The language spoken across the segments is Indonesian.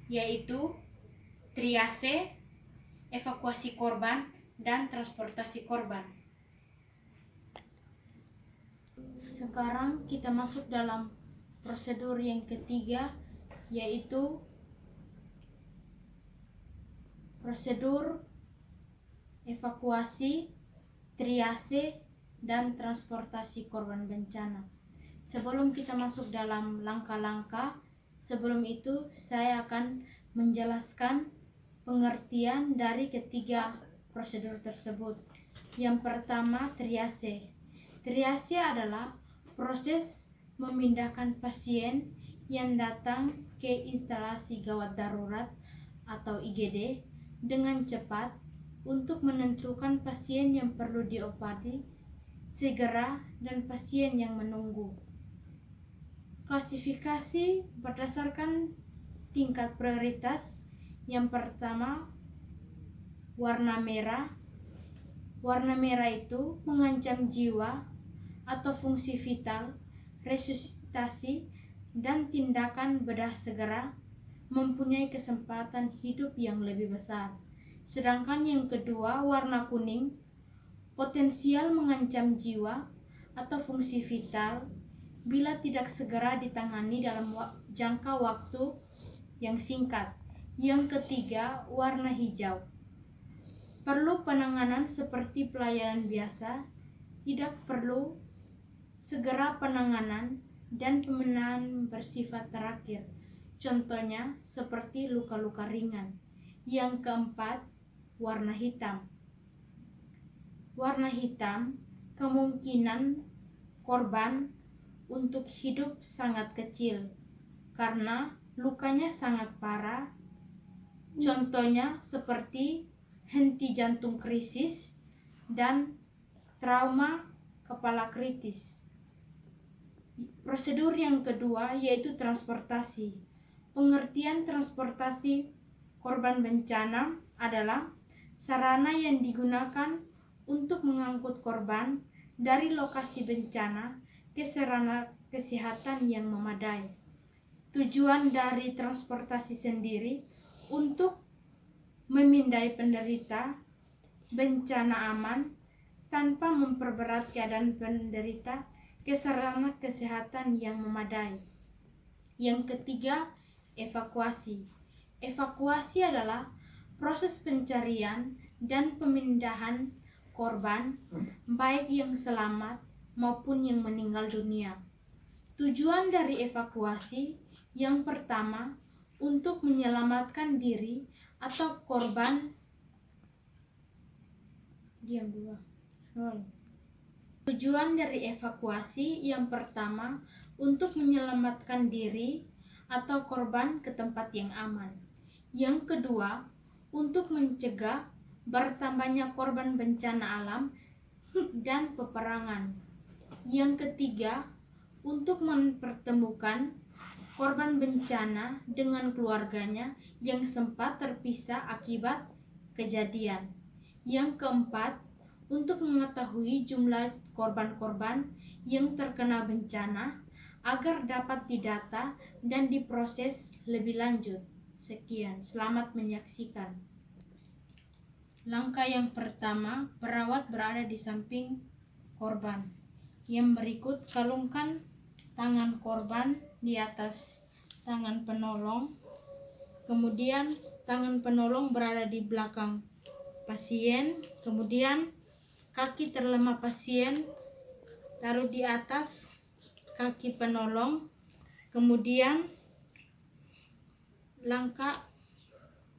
yaitu triase, evakuasi korban, dan transportasi korban. Sekarang kita masuk dalam prosedur yang ketiga, yaitu prosedur evakuasi, triase, dan transportasi korban bencana. Sebelum kita masuk dalam langkah-langkah, sebelum itu saya akan menjelaskan pengertian dari ketiga prosedur tersebut. Yang pertama, triase. Triase adalah proses memindahkan pasien yang datang ke instalasi gawat darurat atau IGD dengan cepat untuk menentukan pasien yang perlu diobati segera dan pasien yang menunggu. Klasifikasi berdasarkan tingkat prioritas. Yang pertama, warna merah. Warna merah itu mengancam jiwa atau fungsi vital, resusitasi, dan tindakan bedah segera, mempunyai kesempatan hidup yang lebih besar. Sedangkan yang kedua, warna kuning, potensial mengancam jiwa atau fungsi vital bila tidak segera ditangani dalam jangka waktu yang singkat. Yang ketiga, warna hijau, perlu penanganan seperti pelayanan biasa, tidak perlu segera penanganan, dan pemenahan bersifat terakhir. Contohnya seperti luka-luka ringan. Yang keempat, warna hitam. Warna hitam, kemungkinan korban untuk hidup sangat kecil karena lukanya sangat parah. Contohnya seperti henti jantung krisis dan trauma kepala kritis. Prosedur yang kedua yaitu transportasi. Pengertian transportasi korban bencana adalah sarana yang digunakan untuk mengangkut korban dari lokasi bencana ke sarana kesehatan yang memadai. Tujuan dari transportasi sendiri untuk memindai penderita bencana aman tanpa memperberat keadaan penderita ke sarana kesehatan yang memadai. Yang ketiga, evakuasi. Evakuasi adalah proses pencarian dan pemindahan korban, baik yang selamat maupun yang meninggal dunia. Tujuan dari evakuasi yang pertama, untuk menyelamatkan diri atau korban. Tujuan dari evakuasi yang pertama untuk menyelamatkan diri atau korban ke tempat yang aman. Yang kedua, untuk mencegah bertambahnya korban bencana alam dan peperangan. Yang ketiga, untuk mempertemukan korban bencana dengan keluarganya yang sempat terpisah akibat kejadian. Yang keempat, untuk mengetahui jumlah korban-korban yang terkena bencana agar dapat didata dan diproses lebih lanjut. Sekian, selamat menyaksikan. Langkah yang pertama, perawat berada di samping korban. Yang berikut, kalungkan tangan korban di atas tangan penolong. Kemudian tangan penolong berada di belakang pasien. Kemudian kaki terlemah pasien taruh di atas kaki penolong. Kemudian langkah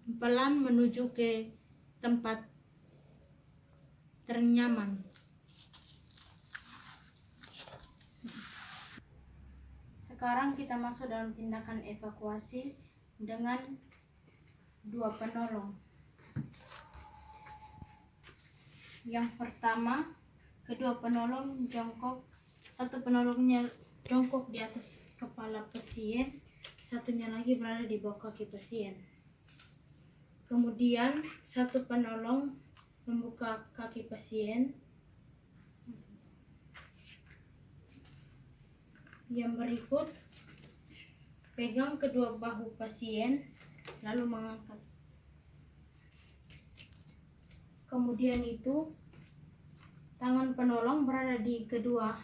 pelan menuju ke tempat ternyaman. Sekarang kita masuk dalam tindakan evakuasi dengan dua penolong. Yang pertama, kedua penolong jongkok, satu penolongnya jongkok di atas kepala pasien, satunya lagi berada di bawah kaki pasien. Kemudian satu penolong membuka kaki pasien. Yang berikut, pegang kedua bahu pasien lalu mengangkat. Kemudian itu tangan penolong berada di kedua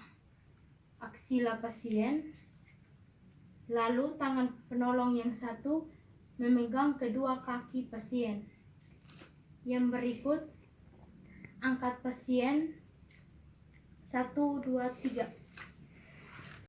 aksila pasien, lalu tangan penolong yang satu memegang kedua kaki pasien. Yang berikut, angkat pasien 1, 2, 3.